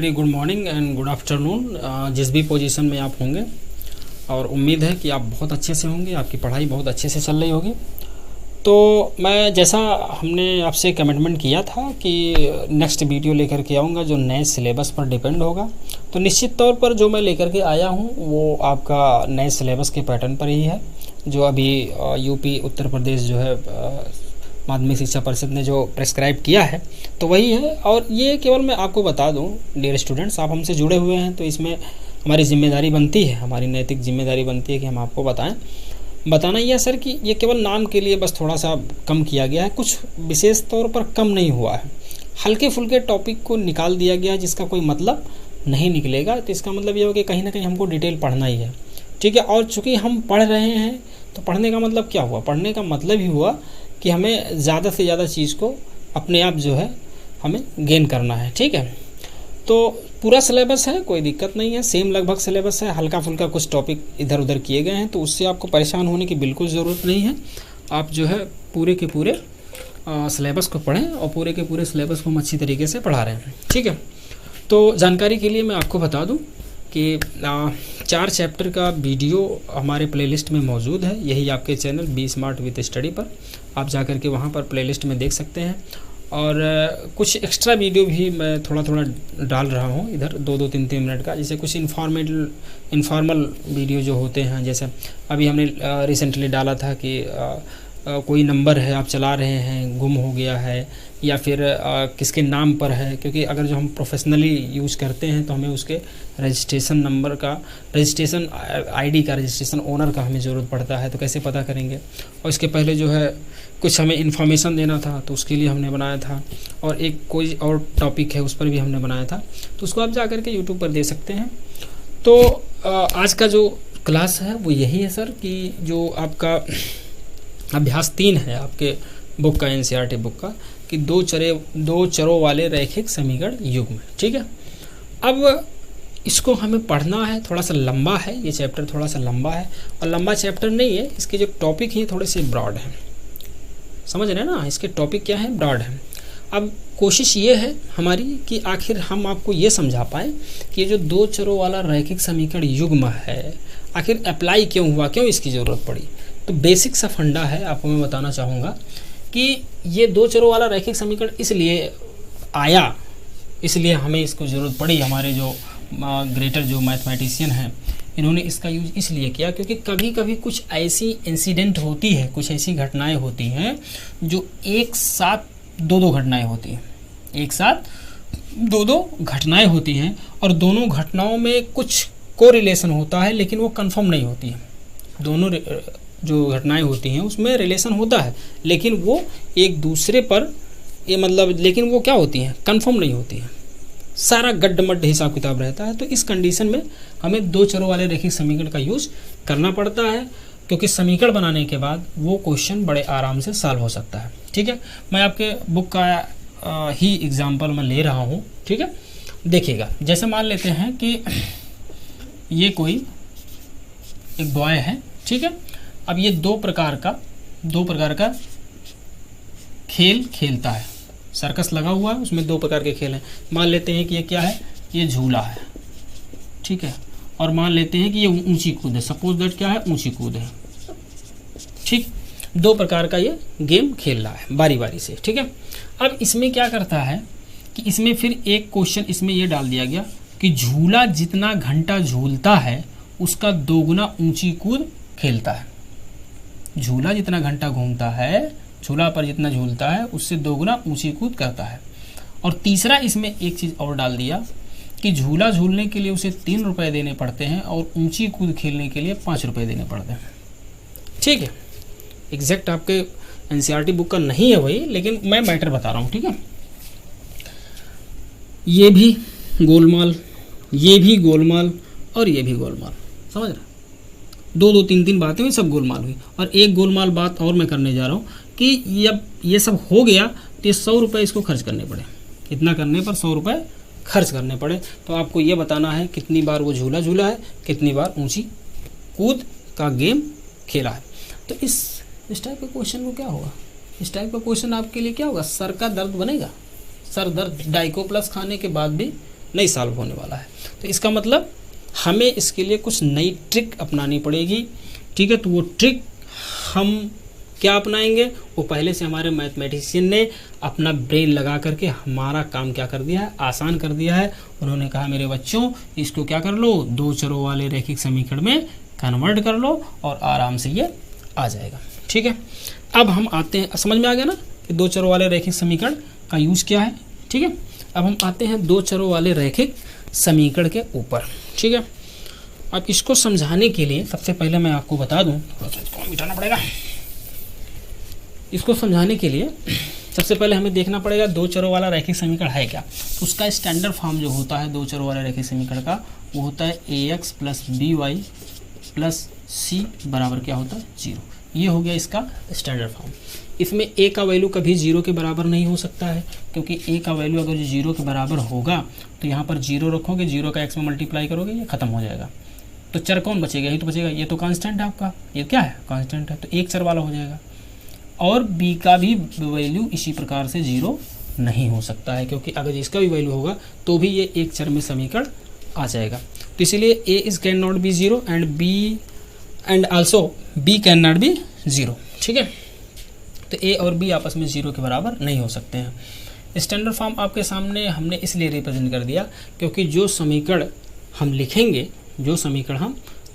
Very good morning and good afternoon जिस भी position में आप होंगे, और उम्मीद है कि आप बहुत अच्छे से होंगे, आपकी पढ़ाई बहुत अच्छे से चल रही होगी। तो मैं जैसा हमने आपसे कमिटमेंट किया था कि नेक्स्ट वीडियो लेकर के आऊँगा जो नए सिलेबस पर डिपेंड होगा, तो निश्चित तौर पर जो मैं लेकर के आया हूँ वो आपका नए सिलेबस के पैटर्न पर ही है, जो अभी यूपी उत्तर प्रदेश जो है माध्यमिक शिक्षा परिषद ने जो प्रेस्क्राइब किया है तो वही है। और ये केवल मैं आपको बता दूं डियर स्टूडेंट्स, आप हमसे जुड़े हुए हैं तो इसमें हमारी जिम्मेदारी बनती है, हमारी नैतिक जिम्मेदारी बनती है कि हम आपको बताएं। बताना यह सर कि ये केवल नाम के लिए बस थोड़ा सा कम किया गया है, कुछ विशेष तौर पर कम नहीं हुआ है, हल्के फुल्के टॉपिक को निकाल दिया गया है जिसका कोई मतलब नहीं निकलेगा। तो इसका मतलब ये हो कि कहीं ना कहीं हमको डिटेल पढ़ना ही है, ठीक है। और चूँकि हम पढ़ रहे हैं तो पढ़ने का मतलब क्या हुआ, पढ़ने का मतलब ही हुआ कि हमें ज़्यादा से ज़्यादा चीज़ को अपने आप जो है हमें गेन करना है, ठीक है। तो पूरा सिलेबस है, कोई दिक्कत नहीं है, सेम लगभग सिलेबस है, हल्का फुल्का कुछ टॉपिक इधर उधर किए गए हैं, तो उससे आपको परेशान होने की बिल्कुल ज़रूरत नहीं है। आप जो है पूरे के पूरे सिलेबस को पढ़ें और पूरे के पूरे सिलेबस को हम अच्छी तरीके से पढ़ा रहे हैं, ठीक है। तो जानकारी के लिए मैं आपको बता दूं कि 4 चैप्टर का वीडियो हमारे प्लेलिस्ट में मौजूद है, यही आपके channel be smart with study पर आप जाकर के वहाँ पर प्लेलिस्ट में देख सकते हैं। और कुछ एक्स्ट्रा वीडियो भी मैं थोड़ा थोड़ा डाल रहा हूँ इधर, 2-2, 3-3 मिनट का, जैसे कुछ इन्फॉर्मल वीडियो जो होते हैं, जैसे अभी हमने रिसेंटली डाला था कि कोई नंबर है आप चला रहे हैं, गुम हो गया है या फिर किसके नाम पर है, क्योंकि अगर जो हम प्रोफेशनली यूज़ करते हैं तो हमें उसके रजिस्ट्रेशन नंबर का, रजिस्ट्रेशन आईडी का, रजिस्ट्रेशन ओनर का हमें ज़रूरत पड़ता है, तो कैसे पता करेंगे। और इसके पहले जो है कुछ हमें इन्फॉर्मेशन देना था तो उसके लिए हमने बनाया था, और एक कोई और टॉपिक है उस पर भी हमने बनाया था, तो उसको आप जा कर के यूट्यूब पर दे सकते हैं। तो आज का जो क्लास है वो यही है सर कि जो आपका अभ्यास 3 है आपके बुक का, एनसीईआरटी बुक का, कि दो चरों वाले रैखिक समीकरण युग्म, ठीक है। अब इसको हमें पढ़ना है, थोड़ा सा लंबा है ये चैप्टर, थोड़ा सा लंबा है, और लंबा चैप्टर नहीं है, इसके जो टॉपिक हैं थोड़े से ब्रॉड हैं, समझ रहे हैं ना, इसके टॉपिक क्या है, ब्रॉड है। अब कोशिश ये है हमारी कि आखिर हम आपको ये समझा पाएँ कि ये जो 2 चरों वाला रैखिक समीकरण युग्म है आखिर अप्लाई क्यों हुआ, क्यों इसकी ज़रूरत पड़ी। तो बेसिक सा फंडा है, आपको मैं बताना चाहूँगा कि ये 2 चरों वाला रैखिक समीकरण इसलिए आया, इसलिए हमें इसको ज़रूरत पड़ी, हमारे जो ग्रेटर जो मैथमेटिशियन हैं इन्होंने इसका यूज इसलिए किया क्योंकि कभी कभी कुछ ऐसी इंसिडेंट होती है, कुछ ऐसी घटनाएं होती हैं जो एक साथ 2-2 घटनाएं होती हैं, एक साथ 2-2 घटनाएं होती हैं, और दोनों घटनाओं में कुछ कोरिलेशन होता है लेकिन वो कंफर्म नहीं होती है। दोनों जो घटनाएं होती हैं उसमें रिलेशन होता है लेकिन वो एक दूसरे पर ये मतलब, लेकिन वो क्या होती हैं, कंफर्म नहीं होती हैं, सारा गड्ढमड्ढ हिसाब किताब रहता है। तो इस कंडीशन में हमें 2 चरों वाले रैखिक समीकरण का यूज करना पड़ता है, क्योंकि समीकरण बनाने के बाद वो क्वेश्चन बड़े आराम से सॉल्व हो सकता है, ठीक है। मैं आपके बुक का ही एग्जाम्पल मैं ले रहा हूँ, ठीक है। देखिएगा, जैसे मान लेते हैं कि ये कोई एक बॉय है, ठीक है। अब ये 2 प्रकार का खेल खेलता है, सर्कस लगा हुआ है, उसमें 2 प्रकार के खेल हैं। मान लेते हैं कि ये क्या है, ये झूला है, ठीक है, और मान लेते हैं कि ये ऊंची कूद है, सपोज दैट क्या है, ऊंची कूद है, ठीक। 2 प्रकार का ये गेम खेल रहा है बारी बारी से, ठीक है। अब इसमें क्या करता है कि इसमें फिर एक क्वेश्चन इसमें ये डाल दिया गया कि झूला जितना घंटा झूलता है उसका 2 गुना ऊंची कूद खेलता है। झूला जितना घंटा घूमता है, झूला पर जितना झूलता है उससे 2 गुना ऊंची कूद करता है। और तीसरा इसमें एक चीज़ और डाल दिया कि झूला झूलने के लिए उसे 3 रुपये देने पड़ते हैं और ऊंची कूद खेलने के लिए 5 रुपये देने पड़ते हैं, ठीक है। एग्जैक्ट आपके एनसीईआरटी बुक का नहीं है वही, लेकिन मैं मैटर बता रहा हूँ, ठीक है। ये भी गोलमाल, ये भी गोलमाल और ये भी गोलमाल, समझ रहे, 2-2, 3-3 बातें हुई, सब गोलमाल हुई। और एक गोलमाल बात और मैं करने जा रहा हूँ कि जब ये सब हो गया तो ये 100 रुपये इसको खर्च करने पड़े, इतना करने पर 100 रुपये खर्च करने पड़े। तो आपको ये बताना है कितनी बार वो झूला झूला है, कितनी बार ऊंची कूद का गेम खेला है। तो इस टाइप का क्वेश्चन को क्या होगा, इस टाइप का क्वेश्चन आपके लिए क्या होगा, सर का दर्द बनेगा, सर दर्द। डाइको प्लस खाने के बाद भी नहीं सॉल्व होने वाला है। तो इसका मतलब हमें इसके लिए कुछ नई ट्रिक अपनानी पड़ेगी, ठीक है। तो वो ट्रिक हम क्या अपनाएंगे, वो पहले से हमारे मैथमेटिशियन ने अपना ब्रेन लगा करके हमारा काम क्या कर दिया है, आसान कर दिया है। उन्होंने कहा मेरे बच्चों इसको क्या कर लो, दो चरों वाले रैखिक समीकरण में कन्वर्ट कर लो और आराम से ये आ जाएगा, ठीक है। अब हम आते हैं, समझ में आ गया ना कि दो चरों वाले रैखिक समीकरण का यूज क्या है, ठीक है। अब हम आते हैं दो चरों वाले रैखिक समीकरण के ऊपर, ठीक है। अब इसको समझाने के लिए सबसे पहले मैं आपको बता दूं, थोड़ा सा इसको मिटाना पड़ेगा। इसको समझाने के लिए सबसे पहले हमें देखना पड़ेगा दो चरों वाला रैखिक समीकरण है क्या। उसका स्टैंडर्ड फॉर्म जो होता है दो चरों वाले रैखिक समीकरण का, वो होता है ax plus B Y plus C बराबर क्या होता है 0। ये हो गया इसका स्टैंडर्ड फॉर्म। इसमें a का वैल्यू कभी 0 के बराबर नहीं हो सकता है, क्योंकि a का वैल्यू अगर 0 के बराबर होगा तो यहाँ पर 0 रखोगे, 0 का x में मल्टीप्लाई करोगे, ये खत्म हो जाएगा। तो चर कौन बचेगा, यही तो बचेगा। ये तो कांस्टेंट है आपका, ये क्या है कांस्टेंट है, तो एक चर वाला हो जाएगा। और b का भी वैल्यू इसी प्रकार से 0 नहीं हो सकता है, क्योंकि अगर इसका भी वैल्यू होगा तो भी ये एक चर में समीकरण आ जाएगा। तो इसीलिए a is can not be 0 and also b can not be 0, ठीक है। तो a और b आपस में 0 के बराबर नहीं हो सकते हैं। स्टैंडर्ड फॉर्म आपके सामने हमने इसलिए रिप्रेजेंट कर दिया क्योंकि जो समीकरण हम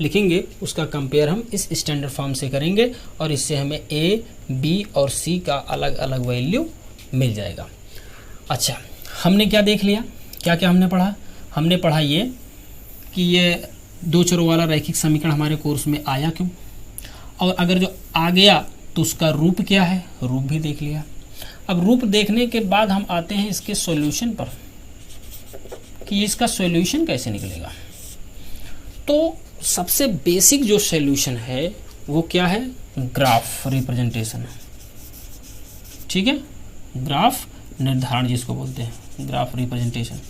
लिखेंगे उसका कंपेयर हम इस स्टैंडर्ड फॉर्म से करेंगे और इससे हमें a, b और c का अलग अलग वैल्यू मिल जाएगा। अच्छा, हमने क्या देख लिया, क्या क्या हमने पढ़ा। हमने पढ़ा ये कि ये दो चरों वाला रैखिक समीकरण हमारे कोर्स में आया क्यों, और अगर जो आ गया तो उसका रूप क्या है, रूप भी देख लिया। अब रूप देखने के बाद हम आते हैं इसके सॉल्यूशन पर कि इसका सॉल्यूशन कैसे निकलेगा। तो सबसे बेसिक जो सॉल्यूशन है वो क्या है, ग्राफ रिप्रेजेंटेशन, ठीक है। ग्राफ निर्धारण जिसको बोलते हैं, ग्राफ रिप्रेजेंटेशन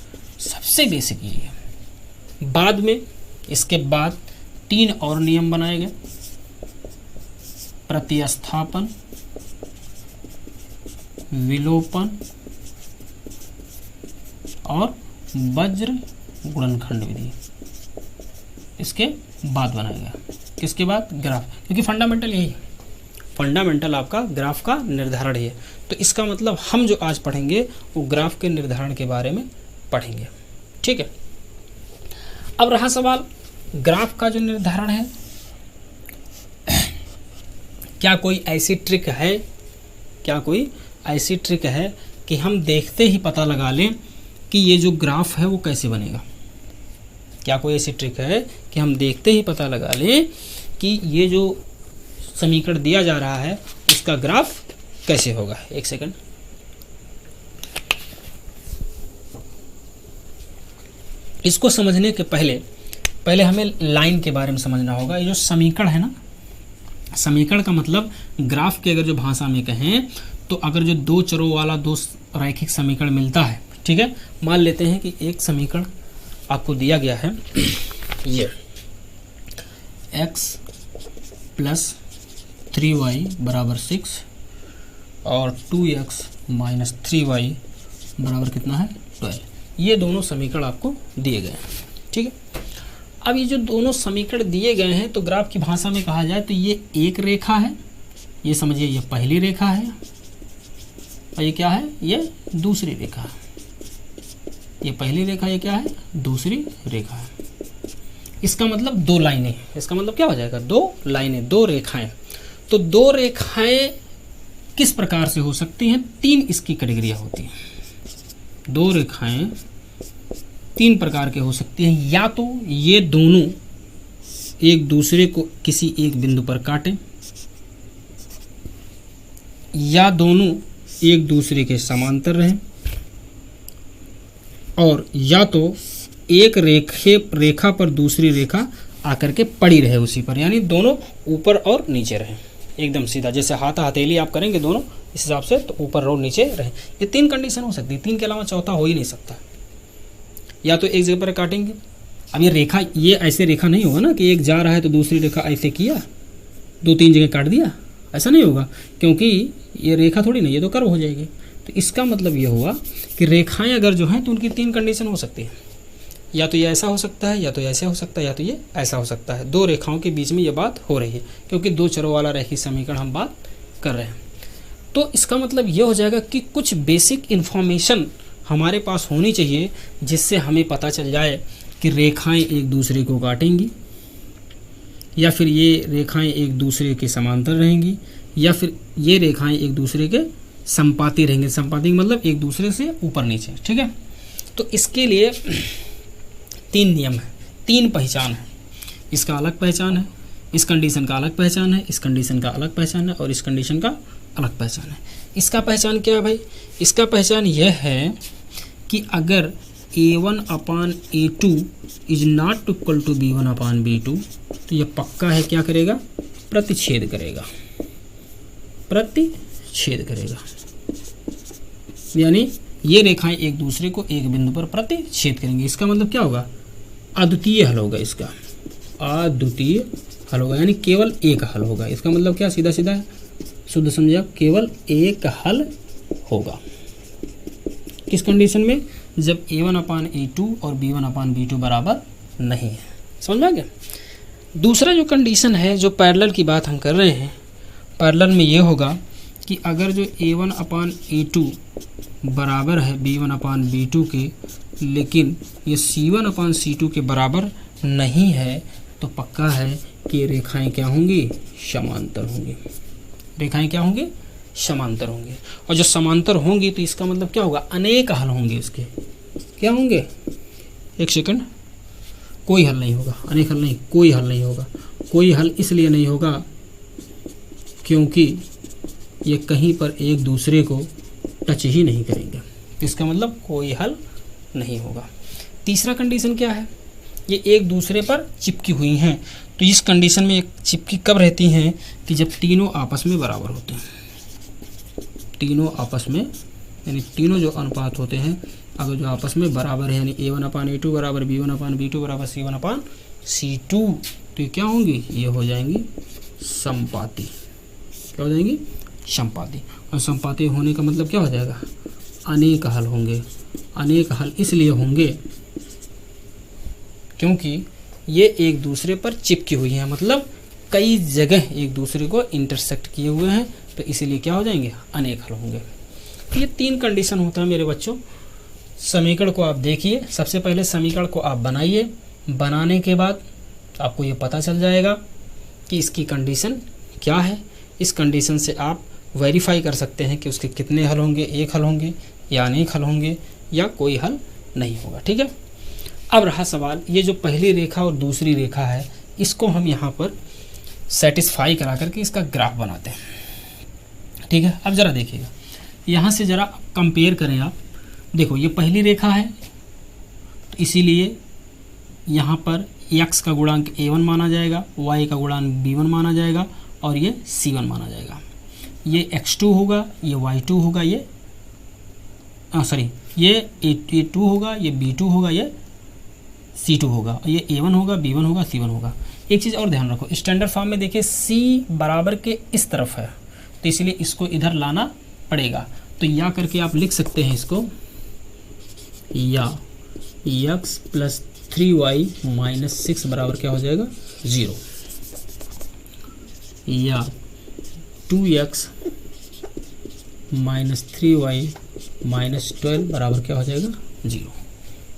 सबसे बेसिक ये है। बाद में इसके बाद 3 और नियम बनाए गए, प्रतिस्थापन, विलोपन और वज्र गुणनखंड विधि। इसके बाद बनाया गया, किसके बाद, ग्राफ, क्योंकि फंडामेंटल यही है, फंडामेंटल आपका ग्राफ का निर्धारण ही है। तो इसका मतलब हम जो आज पढ़ेंगे वो ग्राफ के निर्धारण के बारे में पढ़ेंगे, ठीक है। अब रहा सवाल ग्राफ का जो निर्धारण है, क्या कोई ऐसी ट्रिक है, कि हम देखते ही पता लगा लें कि ये जो ग्राफ है वो कैसे बनेगा। क्या कोई ऐसी ट्रिक है कि हम देखते ही पता लगा लें कि ये जो समीकरण दिया जा रहा है उसका ग्राफ कैसे होगा। एक सेकंड, इसको समझने के पहले हमें लाइन के बारे में समझना होगा। ये जो समीकरण है ना, समीकरण का मतलब ग्राफ की अगर जो भाषा में कहें तो अगर जो दो चरों वाला दो रैखिक समीकरण मिलता है, ठीक है। मान लेते हैं कि एक समीकरण आपको दिया गया है, ये x प्लस 3y बराबर 6 और 2x माइनस 3y बराबर कितना है 12। ये दोनों समीकरण आपको दिए गए हैं, ठीक है। अब ये जो दोनों समीकरण दिए गए हैं तो ग्राफ की भाषा में कहा जाए तो ये एक रेखा है, ये समझिए ये पहली रेखा है, और ये क्या है, ये दूसरी रेखा है। ये पहली रेखा, ये क्या है, दूसरी रेखा है। इसका मतलब दो लाइनें, इसका मतलब क्या हो जाएगा, दो लाइनें, दो रेखाएं। तो दो रेखाएं किस प्रकार से हो सकती हैं, 3 इसकी कैटेगरियां होती हैं। दो रेखाएं 3 प्रकार के हो सकती हैं, या तो ये दोनों एक दूसरे को किसी एक बिंदु पर काटें, या दोनों एक दूसरे के समांतर रहें, और या तो एक रेखा पर दूसरी रेखा आकर के पड़ी रहे उसी पर, यानी दोनों ऊपर और नीचे रहें, एकदम सीधा, जैसे हथेली आप करेंगे दोनों इस हिसाब से, तो ऊपर और नीचे रहें। ये 3 कंडीशन हो सकती है, 3 के अलावा चौथा हो ही नहीं सकता। या तो एक जगह पर काटेंगे, अब ये रेखा, ये ऐसे रेखा नहीं होगा ना कि एक जा रहा है तो दूसरी रेखा ऐसे किया, 2-3 जगह काट दिया, ऐसा नहीं होगा, क्योंकि ये रेखा थोड़ी नहीं, ये तो कर्व हो जाएगी। तो इसका मतलब ये हुआ कि रेखाएं अगर जो हैं तो उनकी 3 कंडीशन हो सकती है। या तो ये ऐसा हो सकता है, या तो ऐसा हो सकता है, या तो ये ऐसा हो सकता है। दो रेखाओं के बीच में ये बात हो रही है, क्योंकि दो चरों वाला रैखिक समीकरण हम बात कर रहे हैं। तो इसका मतलब ये हो जाएगा कि कुछ बेसिक इन्फॉर्मेशन हमारे पास होनी चाहिए, जिससे हमें पता चल जाए कि रेखाएं एक दूसरे को काटेंगी, या फिर ये रेखाएं एक दूसरे के समांतर रहेंगी, या फिर ये रेखाएं एक दूसरे के संपाती रहेंगे। संपाती मतलब एक दूसरे से ऊपर नीचे, ठीक है। तो इसके लिए 3 नियम है, 3 पहचान है। इसका अलग पहचान है, इस कंडीशन का अलग पहचान है, इस कंडीशन का अलग पहचान है, और इस कंडीशन का अलग पहचान है। इसका पहचान क्या है भाई? इसका पहचान यह है कि अगर A1/A2 is not equal to B1/B2, तो यह पक्का है क्या करेगा? प्रतिच्छेद करेगा, प्रतिच्छेद करेगा। यानी ये रेखाएं एक दूसरे को एक बिंदु पर प्रतिच्छेद करेंगे। इसका मतलब क्या होगा? अद्वितीय हल होगा इसका, अद्वितीय हल होगा, यानी केवल एक हल होगा। इसका मतलब क्या? सीधा सीधा शुद्ध समझे आप, केवल एक हल होगा। किस कंडीशन में? जब A1/A2 और B1/B2 बराबर नहीं है। समझ में आ गया? दूसरा जो कंडीशन है, जो पैरेलल की बात हम कर रहे हैं, पैरेलल में ये होगा कि अगर जो A1/A2 बराबर है B1/B2 के, लेकिन ये C1/C2 के बराबर नहीं है, तो पक्का है कि ये रेखाएं क्या होंगी? समांतर होंगी। रेखाएं क्या होंगी? समांतर होंगे। और जो समांतर होंगी तो इसका मतलब क्या होगा? अनेक हल होंगे इसके। क्या होंगे? एक सेकंड, कोई हल नहीं होगा, अनेक हल नहीं, कोई हल नहीं होगा। कोई हल इसलिए नहीं होगा क्योंकि ये कहीं पर एक दूसरे को टच ही नहीं करेंगे। इसका मतलब कोई हल नहीं होगा। तीसरा कंडीशन क्या है? ये एक दूसरे पर चिपकी हुई हैं। तो इस कंडीशन में एक चिपकी कब रहती हैं? कि जब तीनों आपस में बराबर होते हैं। तीनों आपस में, यानी तीनों जो अनुपात होते हैं अगर जो आपस में बराबर है, यानी A1/A2 बराबर B1/B2 बराबर C1/C2, तो ये क्या होंगी? ये हो जाएंगी समपाती। क्या हो जाएंगी? समपाती। और समपाती होने का मतलब क्या हो जाएगा? अनेक हल होंगे। अनेक हल इसलिए होंगे क्योंकि ये एक दूसरे पर चिपकी हुई हैं, मतलब कई जगह एक दूसरे को इंटरसेक्ट किए हुए हैं, तो इसीलिए क्या हो जाएंगे? अनेक हल होंगे। तो ये 3 कंडीशन होता है मेरे बच्चों। समीकरण को आप देखिए, सबसे पहले समीकरण को आप बनाइए। बनाने के बाद आपको ये पता चल जाएगा कि इसकी कंडीशन क्या है। इस कंडीशन से आप वेरीफाई कर सकते हैं कि उसके कितने हल होंगे, एक हल होंगे या अनेक हल होंगे या कोई हल नहीं होगा। ठीक है। अब रहा सवाल, ये जो पहली रेखा और दूसरी रेखा है, इसको हम यहाँ पर सेटिस्फाई करा करके इसका ग्राफ बनाते हैं। ठीक है। अब ज़रा देखिएगा, यहाँ से ज़रा कंपेयर करें आप। देखो ये पहली रेखा है, तो इसीलिए यहाँ पर x का गुणांक A1 माना जाएगा, y का गुणांक B1 माना जाएगा और ये C1 माना जाएगा। ये x2 होगा, ये y2 होगा, ये ये A2 होगा, ये B2 होगा, ये C2 होगा, ये A1 होगा, B1 होगा, C1 होगा। एक चीज़ और ध्यान रखो, स्टैंडर्ड फॉर्म में देखिए C बराबर के इस तरफ है, तो इसलिए इसको इधर लाना पड़ेगा। तो या करके आप लिख सकते हैं इसको, या x + 3y - 6 बराबर क्या हो जाएगा? 0, या 2x - 3y - 12 बराबर क्या हो जाएगा? 0।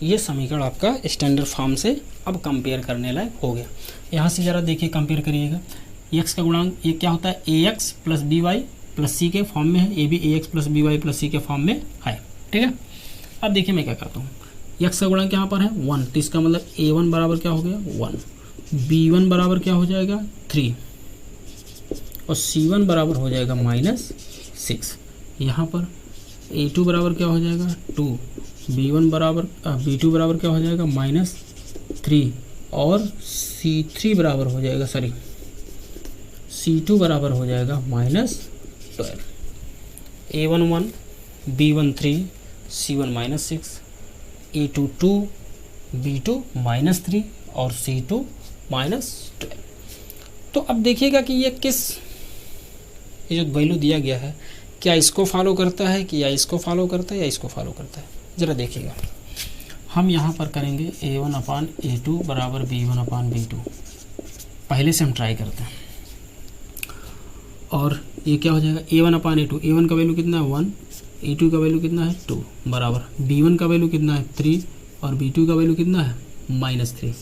ये समीकरण आपका स्टैंडर्ड फॉर्म से अब कंपेयर करने लायक हो गया। यहाँ से ज़रा देखिए, कंपेयर करिएगा। x का गुणांक ये क्या होता है? ax + by + c के फॉर्म में है, ये भी ax + by + c के फॉर्म में है। ठीक है। अब देखिए मैं क्या करता हूँ, x का गुणांक यहाँ पर है 1, तो इसका मतलब a1 बराबर क्या हो गया? 1, b1 बराबर क्या हो जाएगा? 3 और c1 बराबर हो जाएगा -6। यहाँ पर a2 बराबर क्या हो जाएगा? 2, b2 बराबर क्या हो जाएगा? -3 और c2 बराबर हो जाएगा -12। a1 1, b1 3, c1 -6, a2 2, b2 -3 और c2 -12। तो अब देखिएगा कि ये जो वैल्यू दिया गया है, क्या इसको फॉलो करता है कि या इसको फॉलो करता है या इसको फॉलो करता है। ज़रा देखिएगा, हम यहाँ पर करेंगे A1/A2 बराबर B1/B2। पहले से हम ट्राई करते हैं। और ये क्या हो जाएगा, A1/A2, A1 का वैल्यू कितना है 1, A2 का वैल्यू कितना है 2 बराबर B1 का वैल्यू कितना है 3 और B2 का वैल्यू कितना है -3।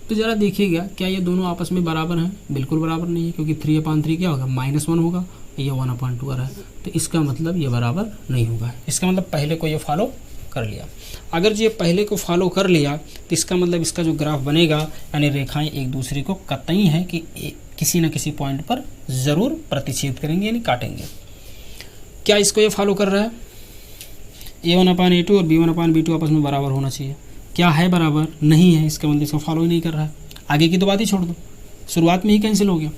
तो ज़रा देखिएगा क्या ये दोनों आपस में बराबर हैं? बिल्कुल बराबर नहीं है, क्योंकि 3/3 क्या होगा -1 होगा, ये 1/2 आ रहा है, तो इसका मतलब ये बराबर नहीं होगा। इसका मतलब पहले को ये फॉलो कर लिया। अगर ये पहले को फॉलो कर लिया तो इसका मतलब इसका जो ग्राफ बनेगा, यानी रेखाएं एक दूसरे को कतई है कि किसी न किसी पॉइंट पर ज़रूर प्रतिच्छेद करेंगे, यानी काटेंगे। क्या इसको ये फॉलो कर रहा है? A1/A2 और B1/B2 आपस में बराबर होना चाहिए। क्या है बराबर? नहीं है, इसका मतलब इसको फॉलो ही नहीं कर रहा है। आगे की तो बात ही छोड़ दो, शुरुआत में ही कैंसिल हो गया।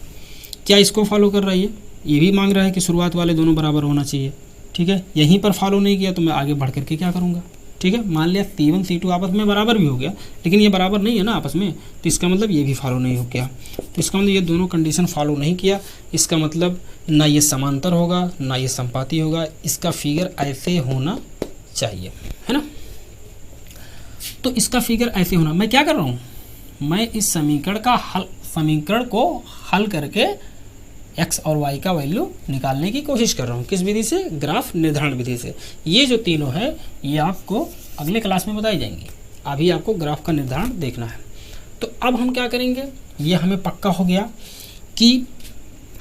क्या इसको फॉलो कर रहा है? ये भी मांग रहा है कि शुरुआत वाले दोनों बराबर होना चाहिए, ठीक है। यहीं पर फॉलो नहीं किया तो मैं आगे बढ़ करके क्या करूँगा, ठीक है। मान लिया C1 C2 आपस में बराबर भी हो गया, लेकिन ये बराबर नहीं है ना आपस में, तो इसका मतलब ये भी फॉलो नहीं हो गया। तो इसका मतलब ये दोनों कंडीशन फॉलो नहीं किया, इसका मतलब ना ये समांतर होगा ना ये संपाती होगा, इसका फिगर ऐसे होना चाहिए, है ना। तो इसका फिगर ऐसे होना, मैं क्या कर रहा हूँ, मैं इस समीकरण को हल करके x और y का वैल्यू निकालने की कोशिश कर रहा हूँ। किस विधि से? ग्राफ निर्धारण विधि से। ये जो तीनों है ये आपको अगले क्लास में बताई जाएंगी, अभी आपको ग्राफ का निर्धारण देखना है। तो अब हम क्या करेंगे, ये हमें पक्का हो गया कि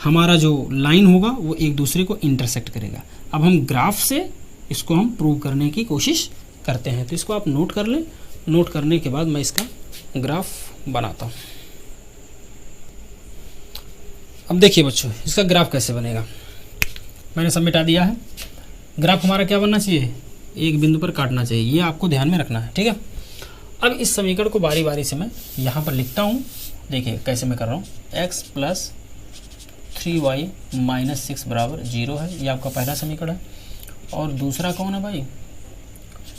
हमारा जो लाइन होगा वो एक दूसरे को इंटरसेक्ट करेगा। अब हम ग्राफ से इसको हम प्रूव करने की कोशिश करते हैं। तो इसको आप नोट कर लें, नोट करने के बाद मैं इसका ग्राफ बनाता हूँ। अब देखिए बच्चों, इसका ग्राफ कैसे बनेगा, मैंने सब मिटा दिया है। ग्राफ हमारा क्या बनना चाहिए, एक बिंदु पर काटना चाहिए, ये आपको ध्यान में रखना है, ठीक है। अब इस समीकरण को बारी बारी से मैं यहाँ पर लिखता हूँ। देखिए कैसे मैं कर रहा हूँ, x + 3y - 6 बराबर 0 है, ये आपका पहला समीकरण है। और दूसरा कौन है भाई,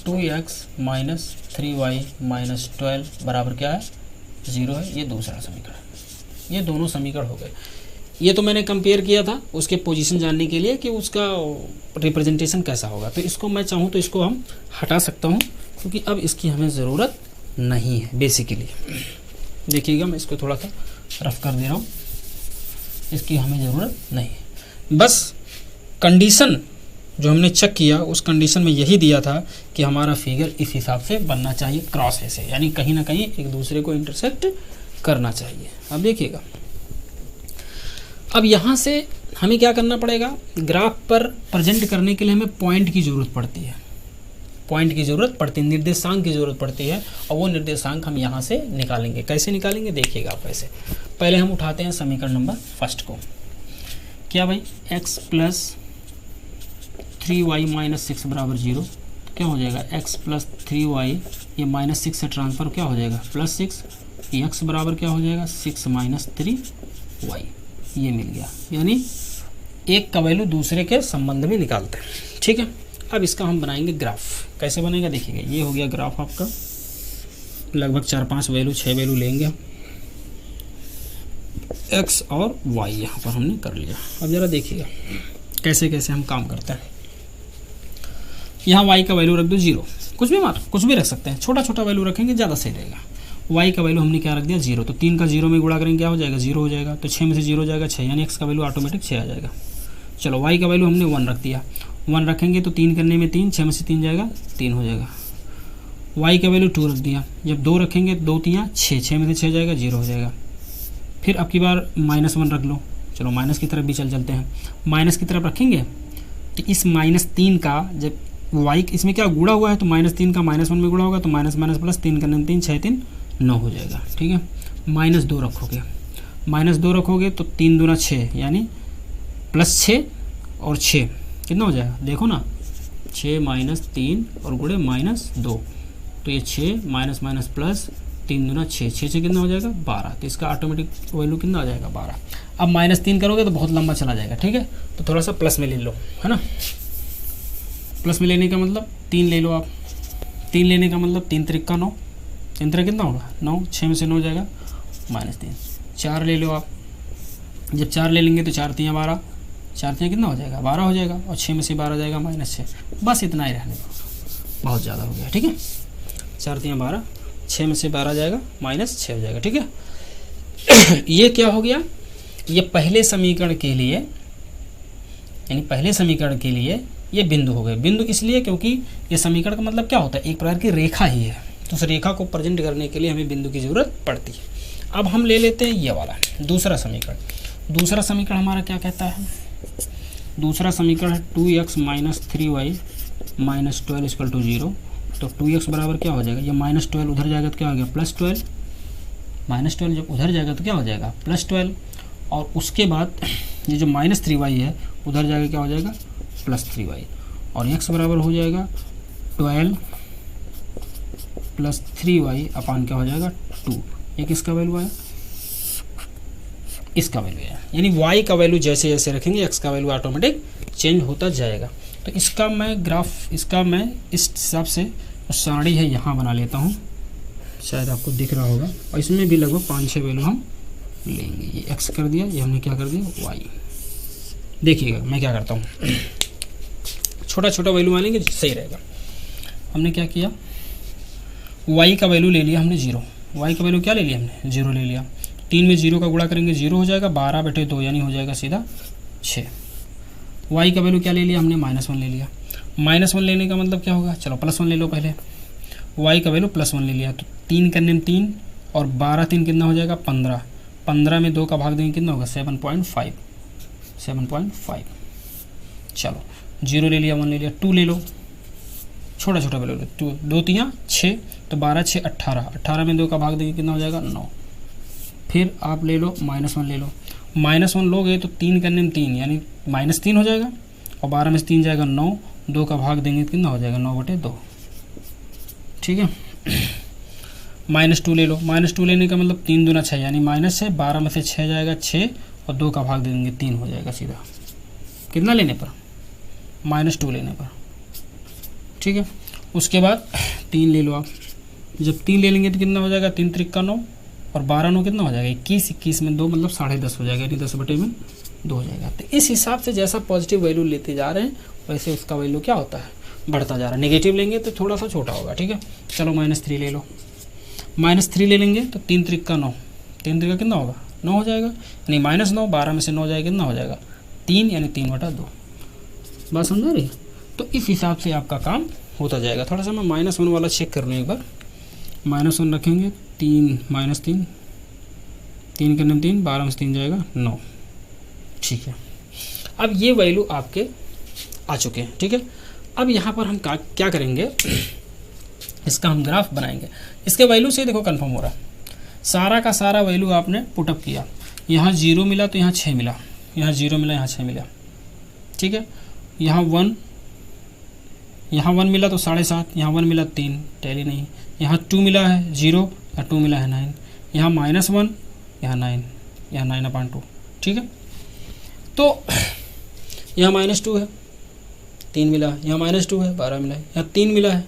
2x - 3y - 12 बराबर क्या है 0 है, ये दूसरा समीकरण। ये दोनों समीकरण हो गए। ये तो मैंने कंपेयर किया था उसके पोजीशन जानने के लिए कि उसका रिप्रेजेंटेशन कैसा होगा। तो इसको मैं चाहूँ तो इसको हम हटा सकता हूँ, क्योंकि अब इसकी हमें ज़रूरत नहीं है बेसिकली। देखिएगा मैं इसको थोड़ा सा रफ कर दे रहा हूँ, इसकी हमें ज़रूरत नहीं है। बस कंडीशन जो हमने चेक किया उस कंडीशन में यही दिया था कि हमारा फिगर इस हिसाब से बनना चाहिए, क्रॉस ऐसे, यानी कहीं ना कहीं एक दूसरे को इंटरसेक्ट करना चाहिए। अब देखिएगा, अब यहाँ से हमें क्या करना पड़ेगा, ग्राफ पर प्रेजेंट करने के लिए हमें पॉइंट की ज़रूरत पड़ती है, पॉइंट की ज़रूरत पड़ती है, निर्देशांक की ज़रूरत पड़ती है। और वो निर्देशांक हम यहाँ से निकालेंगे। कैसे निकालेंगे देखिएगा आप ऐसे। पहले हम उठाते हैं समीकरण नंबर फर्स्ट को। क्या भाई, x + 3y - 6 बराबर 0, क्या हो जाएगा x + 3y, ये -6 से ट्रांसफर क्या हो जाएगा +6, x बराबर क्या हो जाएगा 6 - 3y, ये मिल गया। यानी एक का वैल्यू दूसरे के संबंध में निकालते हैं, ठीक है। अब इसका हम बनाएंगे ग्राफ। कैसे बनेगा देखिएगा, ये हो गया ग्राफ आपका, लगभग 4-5 वैल्यू 6 वैल्यू लेंगे हम, x और y यहाँ पर हमने कर लिया। अब ज़रा देखिएगा कैसे कैसे हम काम करते हैं। यहाँ y का वैल्यू रख दो 0, कुछ भी रख सकते हैं, छोटा छोटा वैल्यू रखेंगे ज़्यादा सही रहेगा। y का वैल्यू हमने क्या रख दिया 0, तो 3 का 0 में गुणा करेंगे क्या हो जाएगा 0 हो जाएगा, तो 6 में से 0 जाएगा 6, यानी x का वैल्यू ऑटोमेटिक 6 आ जाएगा। चलो y का वैल्यू हमने 1 रख दिया, 1 रखेंगे तो 3 करने में 3, 6 में से 3 जाएगा 3 हो जाएगा। y का वैल्यू 2 रख दिया, जब 2 रखेंगे 2 3 6, 6 में से 6 जाएगा 0 हो जाएगा। फिर अब की बार -1 रख लो, चलो माइनस की तरफ भी चलते हैं। माइनस की तरफ रखेंगे तो इस -3 का जब y इसमें क्या गुणा हुआ है तो -3 का -1 में गुणा होगा तो माइनस प्लस 3 करने में 3, 6 3 9 हो जाएगा, ठीक है। -2 रखोगे, -2 रखोगे तो 3 दूना 6, यानी +6 और 6 कितना हो जाएगा देखो ना, 6 - 3 और गुणे -2, तो ये 6 माइनस प्लस 3 दूना 6, 6 से कितना हो जाएगा 12, तो इसका ऑटोमेटिक वैल्यू कितना आ जाएगा 12। अब -3 करोगे तो बहुत लंबा चला जाएगा, ठीक है, तो थोड़ा सा प्लस में ले लो, है ना। प्लस में लेने का मतलब 3 ले लो आप, 3 लेने का मतलब 3 त्रिक का 9, 3 त्रिक कितना होगा 9, 6 में से 9 जाएगा -3। 4 ले लो आप, जब 4 ले लेंगे तो 4 3 12, 4 3 कितना हो जाएगा 12 हो जाएगा, और 6 में से 12 जाएगा -6। बस इतना ही रहने दो, बहुत ज़्यादा हो गया, ठीक है। 4 3 12, 6 में से 12 जाएगा -6 हो जाएगा। ठीक है। ये क्या हो गया, ये पहले समीकरण के लिए, यानी पहले समीकरण के लिए ये बिंदु हो गए। बिंदु इसलिए क्योंकि ये समीकरण का मतलब क्या होता है, एक प्रकार की रेखा ही है, तो उस रेखा को प्रेजेंट करने के लिए हमें बिंदु की ज़रूरत पड़ती है। अब हम ले लेते हैं ये वाला दूसरा समीकरण। दूसरा समीकरण हमारा क्या कहता है, दूसरा समीकरण है 2x - 3y - 12 = 0। तो 2x बराबर क्या हो जाएगा, ये -12 उधर जाएगा तो क्या हो गया +12, -12 जब उधर जाएगा तो क्या हो जाएगा +12, और उसके बाद ये जो -3y है उधर जाएगा क्या हो जाएगा +3y, और x बराबर हो जाएगा 12 + 3y अपान क्या हो जाएगा 2। ये किसका वैल्यू है, इसका वैल्यू है, यानी y का वैल्यू जैसे जैसे रखेंगे x का वैल्यू ऑटोमेटिक चेंज होता जाएगा। तो इसका मैं ग्राफ, इसका मैं इस हिसाब से सारणी है यहाँ बना लेता हूँ, शायद आपको दिख रहा होगा, और इसमें भी लगभग 5-6 वैल्यू हम लेंगे। ये x कर दिया, ये हमने क्या कर दिया y। देखिएगा मैं क्या करता हूँ, छोटा छोटा वैल्यू मान लेंगे सही रहेगा। हमने क्या किया, y का वैल्यू ले लिया हमने 0, y का वैल्यू क्या ले लिया हमने 0 ले लिया। 3 में 0 का गुणा करेंगे 0 हो जाएगा, 12/2 यानी हो जाएगा सीधा 6। y का वैल्यू क्या ले लिया हमने -1 ले लिया। -1 लेने का मतलब क्या होगा, चलो +1 ले लो पहले। y का वैल्यू +1 ले लिया, तो 3 करने में 3 और 12 3 कितना हो जाएगा 15। 15 में 2 का भाग देंगे कितना होगा 7.5। चलो 0 ले लिया, 1 ले लिया, 2 ले लो, छोटा छोटा वैल्यू लो, 2 3 6, तो 12 6 18, 18 में 2 का भाग देंगे कितना हो जाएगा 9। फिर आप ले लो -1 ले लो, -1 लोगे तो 3 करने में 3 यानी -3 हो जाएगा, और 12 में से 3 जाएगा 9, 2 का भाग देंगे कितना हो जाएगा 9/2। ठीक है। -2 ले लो, -2 लेने का मतलब 3 दूना 6 यानी -6, 12 में से 6 जाएगा 6, और 2 का भाग देंगे 3 हो जाएगा सीधा, कितना लेने पर -2 लेने पर। ठीक है। उसके बाद 3 ले लो आप, जब 3 ले लेंगे तो कितना हो जाएगा 3 3 का 9, और 12 9 कितना हो जाएगा 21, 21 में 2 मतलब 10.5 हो जाएगा, यानी 10/2 हो जाएगा। तो इस हिसाब से जैसा पॉजिटिव वैल्यू लेते जा रहे हैं वैसे उसका वैल्यू क्या होता है बढ़ता जा रहा है। नेगेटिव लेंगे तो थोड़ा सा छोटा होगा। ठीक है। चलो -3 ले लो, -3 ले लेंगे तो 3 3 का 9, 3 3 का कितना होगा 9 हो जाएगा, यानी -9, 12 में से 9 जाएगा कितना हो जाएगा 3, यानी 3/2। बात समझ रही। तो इस हिसाब से आपका काम होता जाएगा। थोड़ा सा मैं -1 वाला चेक कर लूँ एक बार। -1 रखेंगे 3 -3, 3 करने में 3, 12 में से 3 जाएगा 9। ठीक है। अब ये वैल्यू आपके आ चुके हैं। ठीक है। अब यहाँ पर हम क्या करेंगे, इसका हम ग्राफ बनाएंगे। इसके वैल्यू से देखो कंफर्म हो रहा है, सारा का सारा वैल्यू आपने पुटअप किया। यहाँ 0 मिला तो यहाँ 6 मिला, यहाँ 0 मिला यहाँ 6 मिला। ठीक है। यहाँ 1 मिला तो 7.5, यहाँ 1 मिला 3, टैली नहीं। यहाँ 2 मिला है 0, यहाँ 2 मिला है 9, यहाँ -1, यहाँ 9, यहाँ 9/2। ठीक है। तो यहाँ -2 है, 3 मिला, यहाँ -2 है 12 मिला है, यहाँ 3 मिला है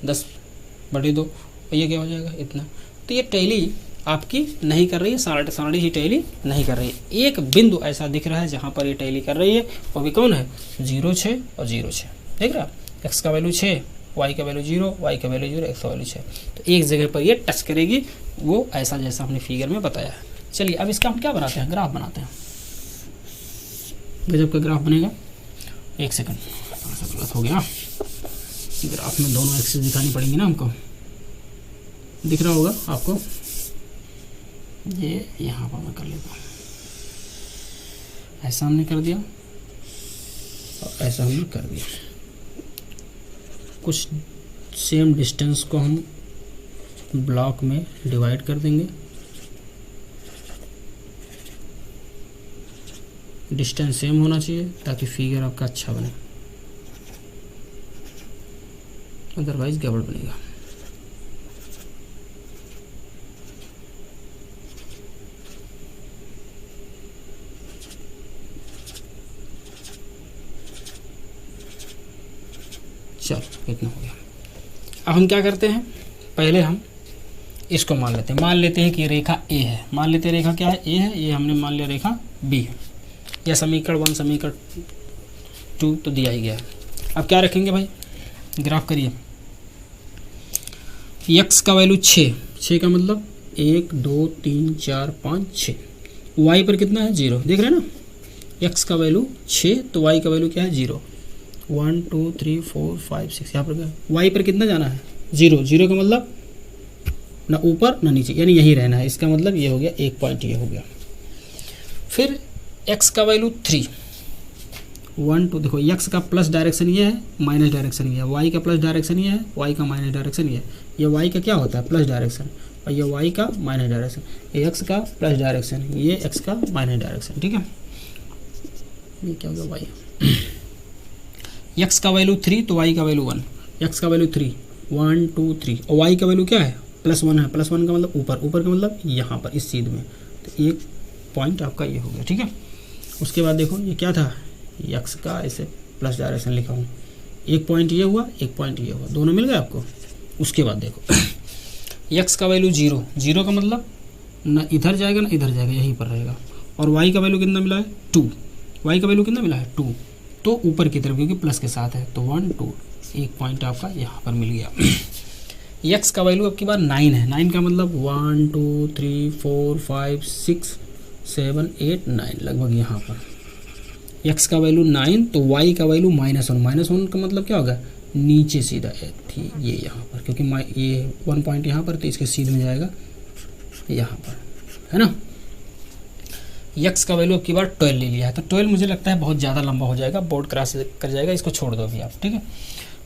10/2, और ये क्या हो जाएगा इतना। तो ये टैली आपकी नहीं कर रही है, सारी ही टैली नहीं कर रही है। एक बिंदु ऐसा दिख रहा है जहाँ पर ये टैली कर रही है, वो भी कौन है 0 6 और 0 6। देख रहा है, x का वैल्यू 6, y का वैल्यू 0, y का वैल्यू 0, x का वैल्यू 6। तो एक जगह पर ये टच करेगी, वो ऐसा जैसा हमने फिगर में बताया है। चलिए अब इसका हम क्या बनाते हैं, ग्राफ बनाते हैं। गजब का ग्राफ बनेगा। एक सेकंड, गलत हो गया, ग्राफ में दोनों एक्सिस दिखानी पड़ेंगी ना हमको। दिख रहा होगा आपको, ये यहाँ पर मैं कर लेता हूँ, ऐसा हमने कर दिया और ऐसा हमने कर दिया। कुछ सेम डिस्टेंस को हम ब्लॉक में डिवाइड कर देंगे। डिस्टेंस सेम होना चाहिए ताकि फिगर आपका अच्छा बने, अदरवाइज गड़बड़ बनेगा। चलो इतना हो गया। अब हम क्या करते हैं, पहले हम इसको मान लेते हैं कि रेखा ए है। मान लेते हैं रेखा क्या है, ए है। ये हमने मान लिया रेखा बी है, या समीकरण 1 समीकरण 2 तो दिया ही गया है। अब क्या रखेंगे भाई, ग्राफ करिए। x का वैल्यू 6 का मतलब 1 2 3 4 5 6। y पर कितना है 0, देख रहे हैं ना, x का वैल्यू 6 तो y का वैल्यू क्या है 0। 1 2 3 4 5 6 यहाँ पर क्या, y पर कितना जाना है 0। 0 का मतलब ना ऊपर ना नीचे, यानी यही रहना है। इसका मतलब ये हो गया, एक पॉइंट ये हो गया। फिर x का वैल्यू 3 1 2, देखो x का प्लस डायरेक्शन ये है, माइनस डायरेक्शन ये है, y का प्लस डायरेक्शन ये है, y का माइनस डायरेक्शन ये है। ये y का क्या होता है प्लस डायरेक्शन, और ये y का माइनस डायरेक्शन। ये x का प्लस डायरेक्शन, ये x का माइनस डायरेक्शन, ठीक है। ये क्या हो गया y, x का वैल्यू 3 तो y का वैल्यू 1। x का वैल्यू 3 1 2 3 और y का वैल्यू क्या है +1 है। +1 का मतलब ऊपर, ऊपर का मतलब यहाँ पर इस सीध में, तो एक पॉइंट आपका ये हो गया, ठीक है। उसके बाद देखो ये क्या था, x का ऐसे प्लस डायरेक्शन लिखा हूँ, एक पॉइंट ये हुआ, एक पॉइंट ये हुआ, दोनों मिल गए आपको। उसके बाद देखो x का वैल्यू 0, 0 का मतलब ना इधर जाएगा ना इधर जाएगा, यहीं पर रहेगा। और y का वैल्यू कितना मिला है 2, y का वैल्यू कितना मिला है 2, तो ऊपर की तरफ क्योंकि प्लस के साथ है, तो 1 2, एक पॉइंट आपका यहाँ पर मिल गया। x का वैल्यू अब की बार 9 है। 9 का मतलब 1 2 3 4 5 6 7 8 9 लगभग यहाँ पर। x का वैल्यू 9 तो y का वैल्यू -1। -1 का मतलब क्या होगा नीचे सीधा थी ये यहाँ पर, क्योंकि ये 1 पॉइंट यहाँ पर, तो इसके सीध में जाएगा यहाँ पर, है ना। x का वैल्यू अब की बार 12 ले लिया है, तो 12 मुझे लगता है बहुत ज़्यादा लंबा हो जाएगा, बोर्ड क्रॉस कर जाएगा, इसको छोड़ दो अभी आप, ठीक है।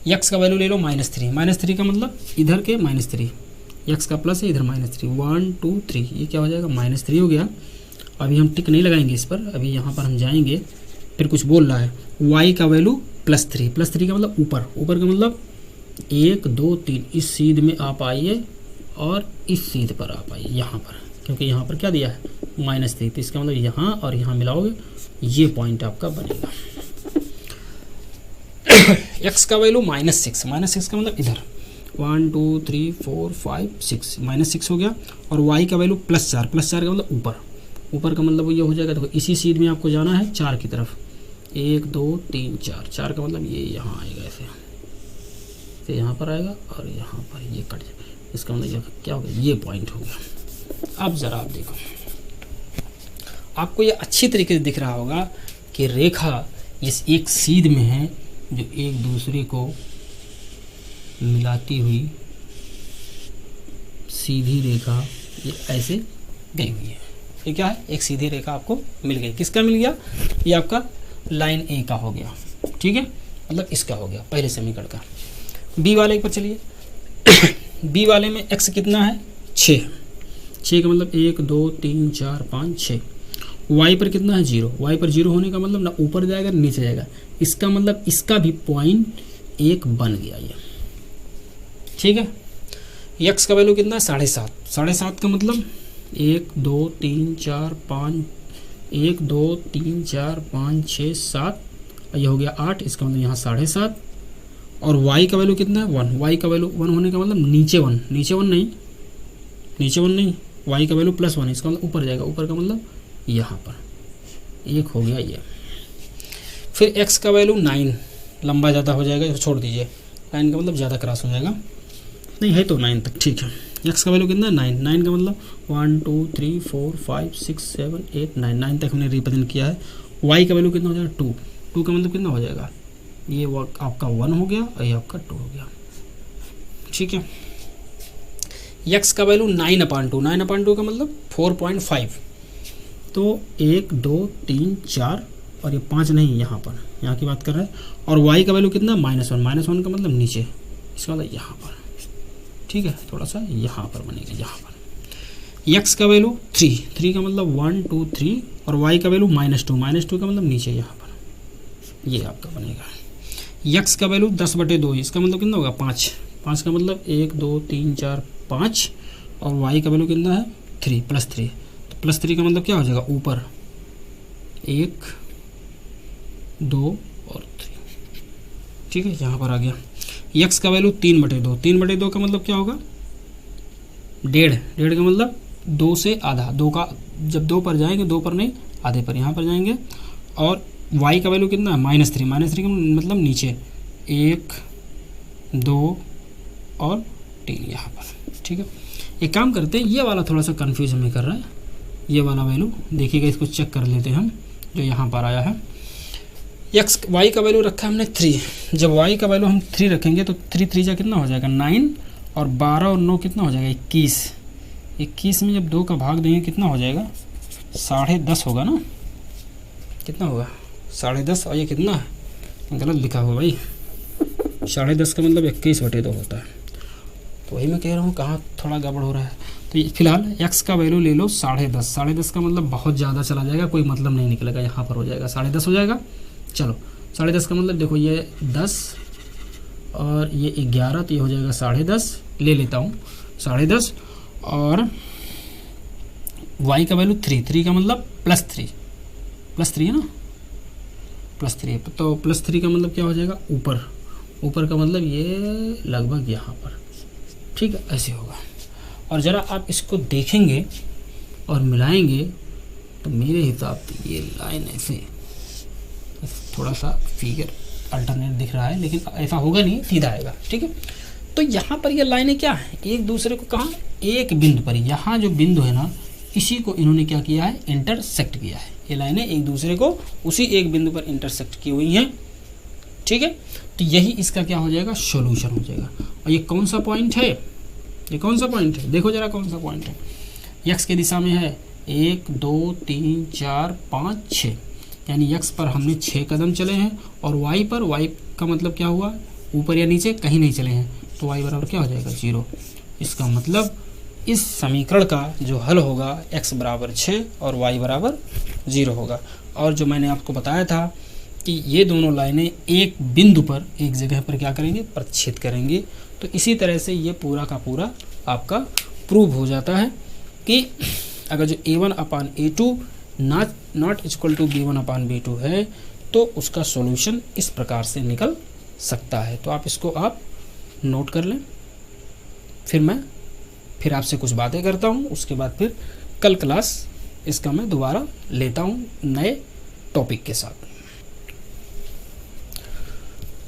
x का वैल्यू ले लो -3। -3 का मतलब इधर के -3, x का प्लस है इधर -3, 1 2 3, ये क्या हो जाएगा -3 हो गया। अभी हम टिक नहीं लगाएंगे इस पर, अभी यहाँ पर हम जाएंगे, फिर कुछ बोल रहा है। y का वैल्यू +3, +3 का मतलब ऊपर, ऊपर का मतलब 1 2 3, इस सीध में आप आइए और इस सीध पर आप आइए यहाँ पर, क्योंकि यहाँ पर क्या दिया है -3, तो इसका मतलब यहाँ और यहाँ मिलाओगे ये पॉइंट आपका बनेगा। x का वैल्यू -6, -6 का मतलब इधर 1 2 3 4 5 6, -6 हो गया। और y का वैल्यू +4, +4 का मतलब ऊपर, ऊपर का मतलब ये हो जाएगा, देखो इसी सीध में आपको जाना है 4 की तरफ, 1 2 3 4, 4 का मतलब ये यहाँ आएगा ऐसे, तो यहाँ पर आएगा और यहाँ पर ये कट जाएगा, इसका मतलब ये क्या हो गया ये पॉइंट हो गया। अब ज़रा आप देखो, आपको ये अच्छी तरीके से दिख रहा होगा कि रेखा इस एक सीध में है जो एक दूसरे को मिलाती हुई सीधी रेखा ये ऐसे गई हुई है। ये क्या है एक सीधी रेखा आपको मिल गई, किसका मिल गया ये आपका लाइन ए का हो गया, ठीक है, मतलब इसका हो गया पहले समीकरण का। बी वाले पर चलिए। बी वाले में x कितना है 6, 6 का मतलब 1 2 3 4 5 6। y पर कितना है 0, y पर 0 होने का मतलब ना ऊपर जाएगा ना नीचे जाएगा, इसका मतलब इसका भी पॉइंट 1 बन गया ये, ठीक है। x का वैल्यू कितना है 7.5, 7.5 का मतलब 1 2 3 4 5, 1 2 3 4 5 6 7, ये हो गया 8, इसका मतलब यहाँ 7.5। और y का वैल्यू कितना है 1, y का वैल्यू 1 होने का मतलब नीचे 1, नीचे 1 नहीं, नीचे 1 नहीं, y का वैल्यू +1, इसका मतलब ऊपर जाएगा, ऊपर का मतलब यहाँ पर एक हो गया ये। फिर x का वैल्यू 9, लंबा ज़्यादा हो जाएगा, इसको छोड़ दीजिए, 9 का मतलब ज़्यादा क्रॉस हो जाएगा, नहीं है तो 9 तक, ठीक है। x का वैल्यू कितना है 9, 9 का मतलब 1 2 3 4 5 6 7 8 9, 9 तक हमने रिप्रेजेंट किया है। y का वैल्यू कितना हो जाएगा 2, 2 का मतलब कितना हो जाएगा ये आपका 1 हो गया और ये आपका 2 हो गया, ठीक है। x का वैल्यू 9/2, 9/2 का मतलब 4.5, तो 1 2 3 4 और ये 5 नहीं, यहाँ पर यहाँ की बात कर रहे हैं। और y का वैल्यू कितना -1, -1 का मतलब नीचे, इसका मतलब यहाँ पर, ठीक है, थोड़ा सा यहाँ पर बनेगा यहाँ पर। x का वैल्यू 3, 3 का मतलब 1 2 3 और y का वैल्यू -2 का मतलब नीचे यहाँ पर, ये आपका बनेगा। x का वैल्यू 10/2, इसका मतलब कितना होगा 5, 5 का मतलब 1 2 3 4 5 और y का वैल्यू कितना है 3 +3, तो +3 का मतलब क्या हो जाएगा ऊपर 1 2 और 3, ठीक है, यहाँ पर आ गया। x का वैल्यू 3/2, 3/2 का मतलब क्या होगा 1.5 का मतलब 2 से आधा, 2 का जब 2 पर जाएंगे 2 पर नहीं आधे पर यहाँ पर जाएंगे। और y का वैल्यू कितना है -3, -3 का मतलब नीचे 1 2 और 14 यहाँ पर। ठीक है, एक काम करते हैं, ये वाला थोड़ा सा कन्फ्यूज हमें कर रहा है, ये वाला वैल्यू देखिएगा, इसको चेक कर लेते हैं हम, जो यहाँ पर आया है एक्स वाई का वैल्यू रखा है हमने 3। जब वाई का वैल्यू हम 3 रखेंगे तो 3 3 जा कितना हो जाएगा 9, और 12 और 9 कितना हो जाएगा 21। 21 में जब 2 का भाग देंगे कितना हो जाएगा 10.5 होगा ना, कितना होगा 10.5, और ये कितना है गलत लिखा हुआ भाई, 10.5 का मतलब 21/2 होता है। तो वही मैं कह रहा हूँ कहाँ थोड़ा गड़बड़ हो रहा है। तो फिलहाल x का वैल्यू ले लो 10.5, 10.5 का मतलब बहुत ज़्यादा चला जाएगा, कोई मतलब नहीं निकलेगा, यहाँ पर हो जाएगा 10.5 हो जाएगा। चलो 10.5 का मतलब देखो ये 10 और ये 11, तो ये हो जाएगा 10.5, ले लेता हूँ 10.5, और y का वैल्यू 3 का मतलब +3 है ना, +3, तो +3 का मतलब क्या हो जाएगा ऊपर का मतलब ये लगभग यहाँ पर। ठीक है, ऐसे होगा। और ज़रा आप इसको देखेंगे और मिलाएंगे तो मेरे हिसाब से ये लाइन ऐसे थोड़ा सा फिगर अल्टरनेट दिख रहा है, लेकिन ऐसा होगा नहीं, सीधा आएगा। ठीक है, तो यहाँ पर ये लाइनें क्या है, एक दूसरे को कहाँ, एक बिंदु पर, यहाँ जो बिंदु है ना इसी को इन्होंने क्या किया है, इंटरसेक्ट किया है। ये लाइनें एक दूसरे को उसी एक बिंदु पर इंटरसेक्ट की हुई हैं। ठीक है, तो यही इसका क्या हो जाएगा, सॉल्यूशन हो जाएगा। और ये कौन सा पॉइंट है, ये कौन सा पॉइंट है, देखो जरा कौन सा पॉइंट है। एक्स के दिशा में है 1 2 3 4 5 6, यानी एक्स पर हमने 6 कदम चले हैं, और वाई पर, वाई का मतलब क्या हुआ, ऊपर या नीचे कहीं नहीं चले हैं, तो वाई बराबर क्या हो जाएगा 0। इसका मतलब इस समीकरण का जो हल होगा x बराबर 6 और y बराबर 0 होगा। और जो मैंने आपको बताया था कि ये दोनों लाइनें एक बिंदु पर, एक जगह पर क्या करेंगे, प्रतिच्छेद करेंगे। तो इसी तरह से ये पूरा का पूरा आपका प्रूव हो जाता है कि अगर जो a1/a2 not equal to b1/b2 है तो उसका सॉल्यूशन इस प्रकार से निकल सकता है। तो आप इसको आप नोट कर लें, फिर आपसे कुछ बातें करता हूँ, उसके बाद फिर कल क्लास इसका मैं दोबारा लेता हूँ नए टॉपिक के साथ।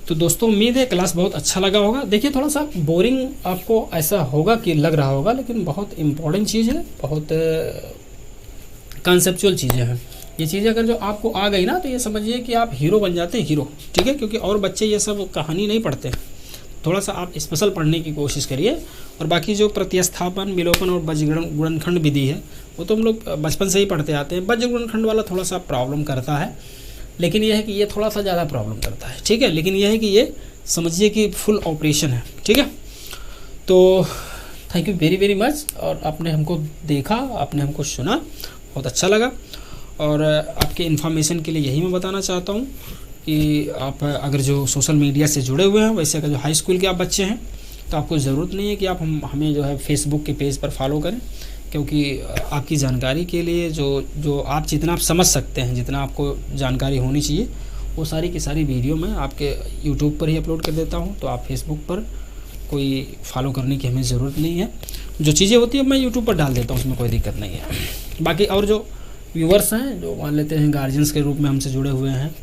तो दोस्तों उम्मीद है क्लास बहुत अच्छा लगा होगा। देखिए थोड़ा सा बोरिंग आपको ऐसा होगा कि लग रहा होगा, लेकिन बहुत इम्पोर्टेंट चीज़ है, बहुत कॉन्सेप्चुअल चीज़ें हैं। ये चीज़ें अगर जो आपको आ गई ना तो ये समझिए कि आप हीरो बन जाते हैं, हीरो। ठीक है, क्योंकि और बच्चे ये सब कहानी नहीं पढ़ते। थोड़ा सा आप स्पेशल पढ़ने की कोशिश करिए। और बाकी जो प्रतिस्थापन, विलोपन और गुणनखंड विधि है वो तो हम लोग बचपन से ही पढ़ते आते हैं। बज गुणनखंड वाला थोड़ा सा प्रॉब्लम करता है, लेकिन यह है कि ये थोड़ा सा ज़्यादा प्रॉब्लम करता है। ठीक है, लेकिन यह है कि ये समझिए कि फुल ऑपरेशन है। ठीक है, तो thank you very very much. और आपने हमको देखा, आपने हमको सुना, बहुत अच्छा लगा। और आपके इन्फॉर्मेशन के लिए यही मैं बताना चाहता हूँ कि आप अगर जो सोशल मीडिया से जुड़े हुए हैं, वैसे अगर जो हाई स्कूल के आप बच्चे हैं तो आपको ज़रूरत नहीं है कि आप हमें जो है फेसबुक के पेज पर फॉलो करें, क्योंकि आपकी जानकारी के लिए जो आप जितना आप समझ सकते हैं, जितना आपको जानकारी होनी चाहिए, वो सारी की सारी वीडियो मैं आपके यूट्यूब पर ही अपलोड कर देता हूँ। तो आप फेसबुक पर कोई फॉलो करने की हमें ज़रूरत नहीं है। जो चीज़ें होती है मैं यूट्यूब पर डाल देता हूँ, उसमें कोई दिक्कत नहीं है। बाकी और जो व्यूवर्स हैं, जो मान लेते हैं गार्जियंस के रूप में हमसे जुड़े हुए हैं,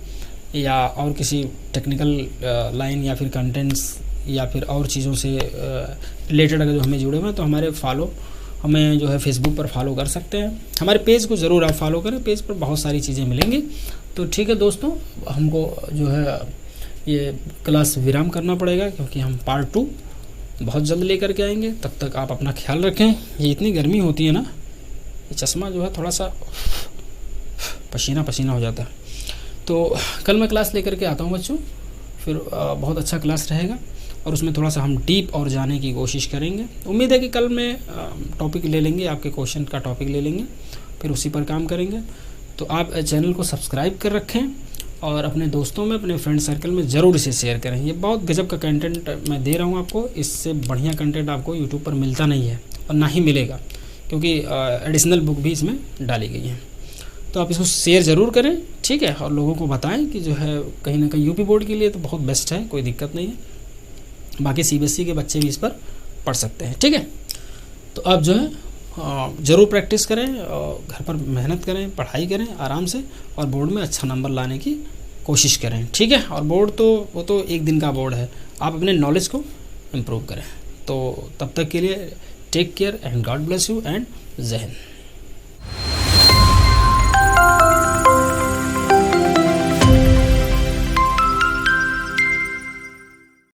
या और किसी टेक्निकल लाइन या फिर कंटेंट्स या फिर और चीज़ों से रिलेटेड अगर जो हमें जुड़े हुए हैं, तो हमें जो है फेसबुक पर फॉलो कर सकते हैं। हमारे पेज को ज़रूर आप फॉलो करें, पेज पर बहुत सारी चीज़ें मिलेंगी। तो ठीक है दोस्तों, हमको जो है ये क्लास विराम करना पड़ेगा, क्योंकि हम पार्ट 2 बहुत जल्द लेकर के आएंगे। तब तक आप अपना ख्याल रखें। ये इतनी गर्मी होती है ना, ये चश्मा जो है थोड़ा सा पसीना पसीना हो जाता है। तो कल मैं क्लास लेकर के आता हूँ बच्चों, फिर बहुत अच्छा क्लास रहेगा और उसमें थोड़ा सा हम डीप और जाने की कोशिश करेंगे। उम्मीद है कि कल में टॉपिक ले लेंगे, आपके क्वेश्चन का टॉपिक ले लेंगे, फिर उसी पर काम करेंगे। तो आप चैनल को सब्सक्राइब कर रखें और अपने दोस्तों में, अपने फ्रेंड सर्कल में ज़रूर इसे शेयर करें। ये बहुत गजब का कंटेंट मैं दे रहा हूँ आपको, इससे बढ़िया कंटेंट आपको यूट्यूब पर मिलता नहीं है और ना ही मिलेगा, क्योंकि एडिशनल बुक भी इसमें डाली गई है। तो आप इसको शेयर ज़रूर करें, ठीक है, और लोगों को बताएं कि जो है कहीं ना कहीं यूपी बोर्ड के लिए तो बहुत बेस्ट है, कोई दिक्कत नहीं है। बाकी सीबीएसई के बच्चे भी इस पर पढ़ सकते हैं, ठीक है। तो आप जो है ज़रूर प्रैक्टिस करें, घर पर मेहनत करें, पढ़ाई करें आराम से, और बोर्ड में अच्छा नंबर लाने की कोशिश करें, ठीक है। और बोर्ड तो वो तो एक दिन का बोर्ड है, आप अपने नॉलेज को इम्प्रूव करें। तो तब तक के लिए take care and God bless you and जय हिंद।